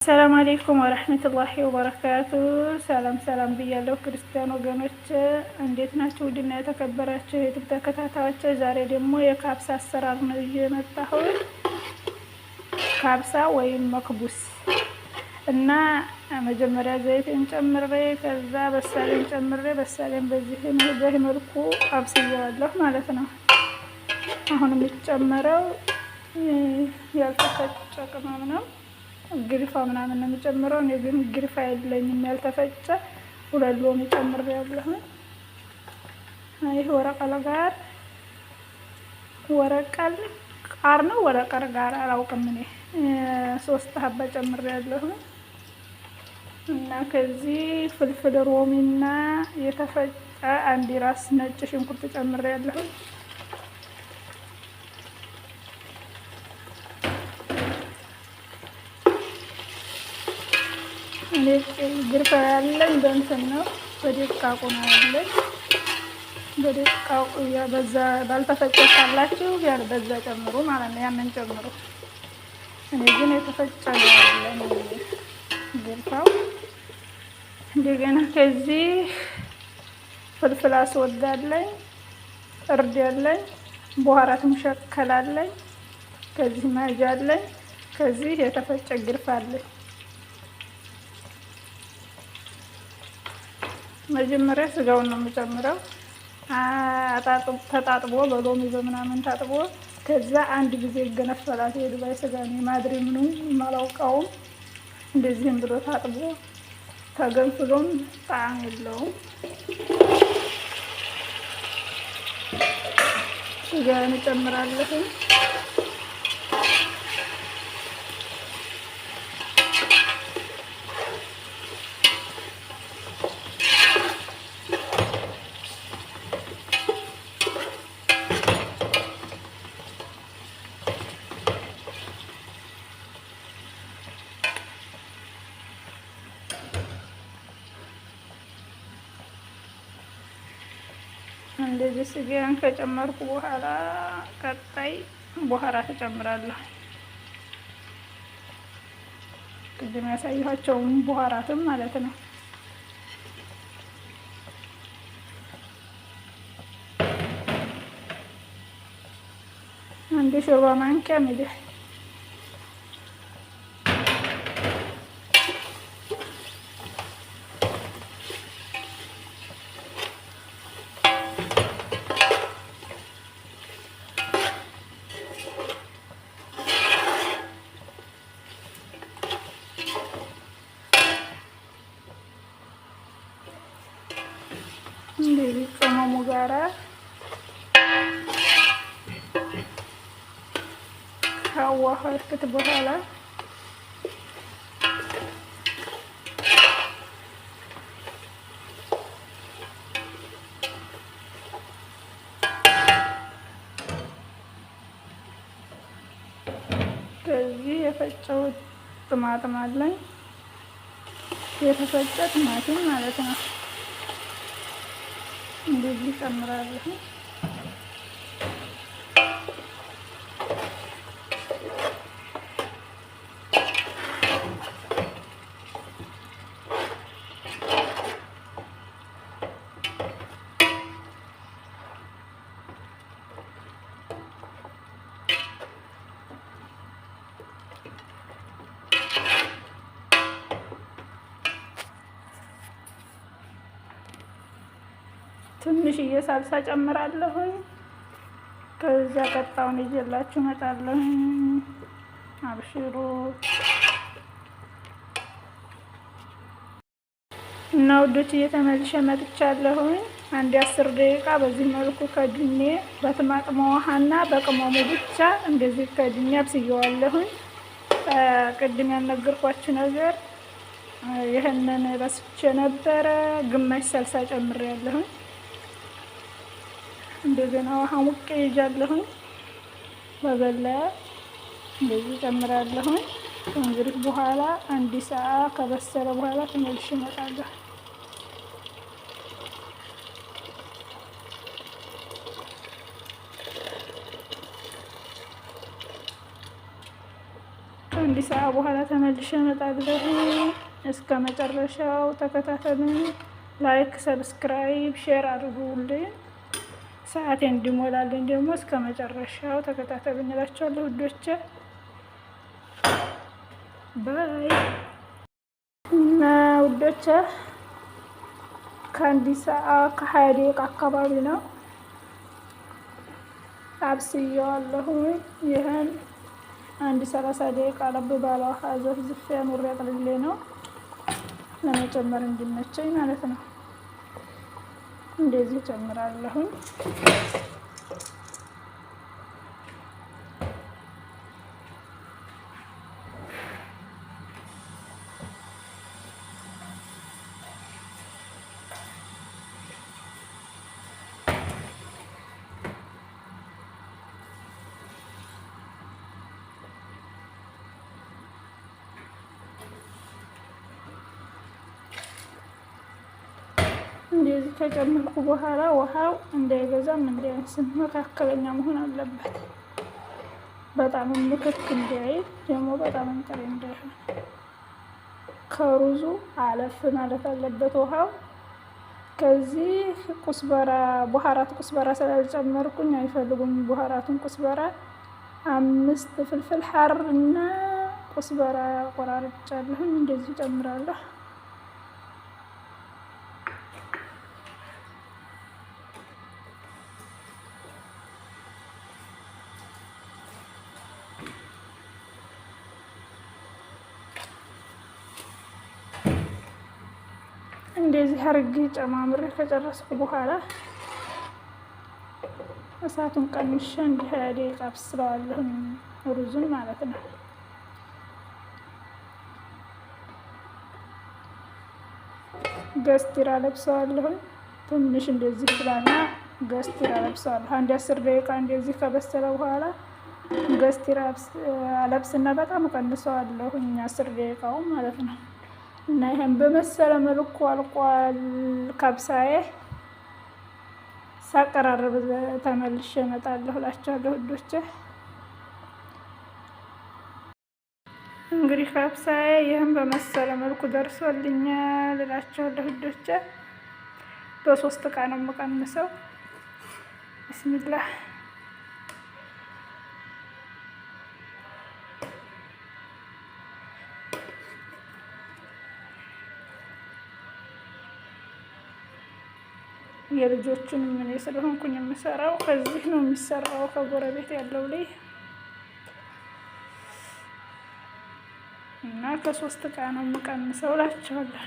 ሰላም አለይኩም ወረህመቱላሂ ወበረካቱ። ሰላም ብያለሁ ክርስቲያን ወገኖች እንዴት ናችሁ? ውድና የተከበራችሁ የዩቲዩብ ተከታታዮች ዛሬ ደግሞ የካብሳ አሰራር ነው ይዤ የመጣሁት። ካብሳ ወይም መክቡስ እና መጀመሪያ ዘይትን ጨምሬ ከዛ በሳሌን ጨምሬ በሳሌን በዚህ መልኩ አብስዬዋለሁ ማለት ነው። አሁን የሚጨመረው ያልተፈጨ ቅመም ነው። ግሪፋ ምናምን ነው የምጨምረው። እኔ ግን ግሪፋ የለኝም ያልተፈጨ 2 ሎሚ ጨምሬያለሁ። ይሄ ወረቀል ቃር ነው ወረቀል ጋር አላውቅም እኔ 3 ሀባ ጨምሬያለሁ። እና ከዚህ ፍልፍል ሮሚና የተፈጨ 1 ራስ ነጭ ሽንኩርት ጨምሬያለሁ። እኔ ግርፋ ያለኝ በእንትን ነው በደቃቁ ነው ያለኝ። በደቃቁ በዛ ባልተፈጨ ካላችሁ ያን በዛ ጨምሩ ማለት ነው፣ ያንን ጨምሩ። እኔ ግን የተፈጨ ነው ያለኝ ግርፋው። እንደገና ከዚህ ፍልፍል አስወድ አለኝ፣ እርድ አለኝ፣ በኋራት ሙሸከል አለኝ፣ ከዚህ ማጅ አለኝ፣ ከዚህ የተፈጨ ግርፋ አለኝ። መጀመሪያ ስጋውን ነው የምጨምረው። ተጣጥቦ በሎሚ በምናምን ታጥቦ ከዛ 1 ጊዜ ይገነፈላል። የዱባይ ስጋ ነው ማድሪ ምኑን የማላውቀውም። እንደዚህም ብሎ ታጥቦ ተገንፍሎም ጣዕም የለውም። ስጋውን እጨምራለሁ። እንደዚህ ስጋን ከጨመርኩ በኋላ ቀጣይ በኋራት እጨምራለሁ። ቅድም ያሳየኋቸውን በኋራትም ማለት ነው። አንድ ሾርባ ማንኪያ ሚልህ፣ እንደዚህ ቅመሙ ጋራ ካዋሃድኩት በኋላ ከዚህ የፈጨሁት ጢማቲም አለኝ፣ የተፈጨ ቲማቲም ማለት ነው። እንደዚህ ጨምራለሁ። ትንሽዬ ሳልሳ ጨምራለሁ። ከዛ ቀጣውን ይዤላችሁ እመጣለሁ። አብሽሩ እና ውዶች እየተመልሼ መጥቻለሁ። 10 ደቂቃ በዚህ መልኩ ከድኜ በቲማቲም ውሃና በቅመሙ ብቻ እንደዚህ ከድኜ አብስዬዋለሁ። ቅድም ያልነገርኳችሁ ነገር ይሄንን ረስቼ ነበረ። ግማሽ ሳልሳ ጨምሬያለሁ። እንደገና ውሃ ሙቄ ይዣለሁ። በበላያ እንደዚህ ጨምራለሁ። እንግዲህ በኋላ 1 ሰዓት ከበሰለ በኋላ ተመልሼ እመጣለሁ። ሰዓት በኋላ ተመልሼ እመጣለሁ። እስከ መጨረሻው ተከታተሉኝ። ላይክ፣ ሰብስክራይብ፣ ሼር አድርጉልኝ። ሰዓቴ እንዲሞላልኝ ደግሞ እስከ መጨረሻው ተከታተሉኝ እላችኋለሁ ውዶቼ። ባይ እና ውዶቼ ከአንድ ሰዓት ከ20 ደቂቃ አካባቢ ነው አብስዬዋለሁ። ይህን 30 ደቂቃ ለብ ባለ ውሃ ዘፍዝፌ ኑሬ አቅልሌ ነው ለመጨመር እንዲመቸኝ ማለት ነው። እንደዚህ ጨምራለሁኝ። እንደዚህ ከጨመርኩ በኋላ ውሃው እንዳይበዛም እንዳያንስም መካከለኛ መሆን አለበት። በጣም ምክክ እንዳይል ደግሞ በጣም ጥሬ እንዳይሆን ከሩዙ አለፍ ማለት አለበት ውሃው። ከዚህ ቁስበራ ቡሃራት ቁስበራ ስላልጨመርኩኝ አይፈልጉም። ቡሃራቱን ቁስበራ 5 ፍልፍል ሐር እና ቁስበራ ቆራርጫለሁኝ። እንደዚህ ጨምራለሁ። እንደዚህ አርጌ ጨማምሬ ከጨረስኩ በኋላ እሳቱን ቀንሼ እንዲህ 20 ደቂቃ አብስለዋለሁ። ሩዙን ማለት ነው። ገስቲራ ለብሰዋለሁ። ትንሽ እንደዚህ ብላና ገስቲራ ለብሰዋለሁ። አንድ 10 ደቂቃ እንደዚህ ከበሰለ በኋላ ገስቲራ ለብስና በጣም ቀንሰዋለሁ 10 ደቂቃው ማለት ነው። እና ይሄን በመሰለ መልኩ አልቋል። ካብሳዬ ሳቀራርብ ተመልሼ እመጣለሁ እላችኋለሁ ውዶቼ። እንግዲህ ካብሳዬ ይሄን በመሰለ መልኩ ደርሶልኛል እላችኋለሁ ውዶቼ። በ3 እቃ ነው የምቀንሰው። ቢስሚላህ የልጆቹን ምን ስለሆንኩኝ የምሰራው ከዚህ ነው የሚሰራው ከጎረቤት ያለው ላይ እና ከ3 እቃ ነው የምቀንሰው እላችኋለሁ።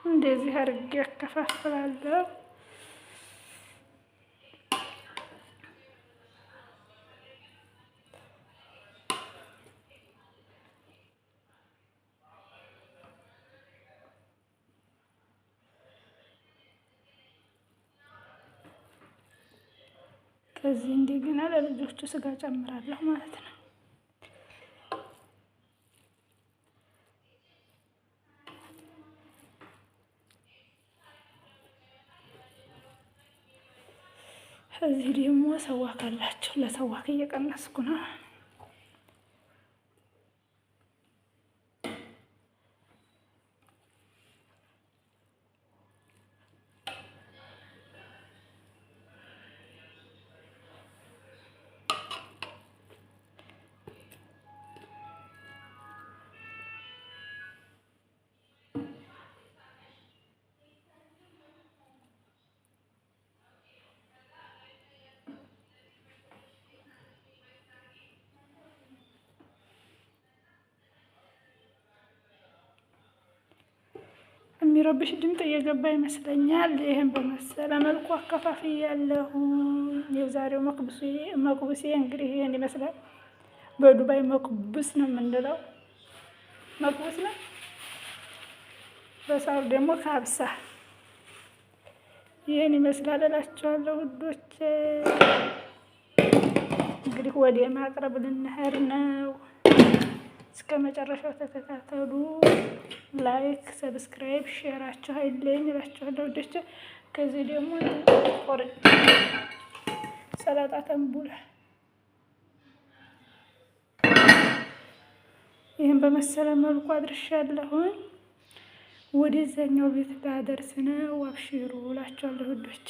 እንደዚህ አድርጌ አከፋፍላለሁ። ከዚህ እንደገና ለልጆቹ ስጋ ጨምራለሁ ማለት ነው። እዚህ ደግሞ ሰዋክ አላቸው። ለሰዋክ እየቀነስኩ ነው። የሚረብሽ ድምፅ እየገባ ይመስለኛል። ይህን በመሰለ መልኩ አከፋፍያለሁ። የዛሬው መቅቡሴ እንግዲህ ይህን ይመስላል። በዱባይ መቅቡስ ነው የምንለው፣ መቅቡስ ነው። በሳር ደግሞ ካብሳ። ይህን ይመስላል እላቸዋለሁ ውዶች። እንግዲህ ወደ ማቅረብ ልንሄድ ነው። እስከ መጨረሻው ተከታተሉ። ላይክ፣ ሰብስክራይብ፣ ሼራችሁ አይለኝ እላችኋለሁ ውዶች። ከዚህ ደግሞ ቆርጬ ሰላጣ ተንቡላ ይህን በመሰለ መልኩ አድርሻለሁኝ። ወደዛኛው ቤት ላደርስ ነው። አብሽሩ እላችኋለሁ ውዶች።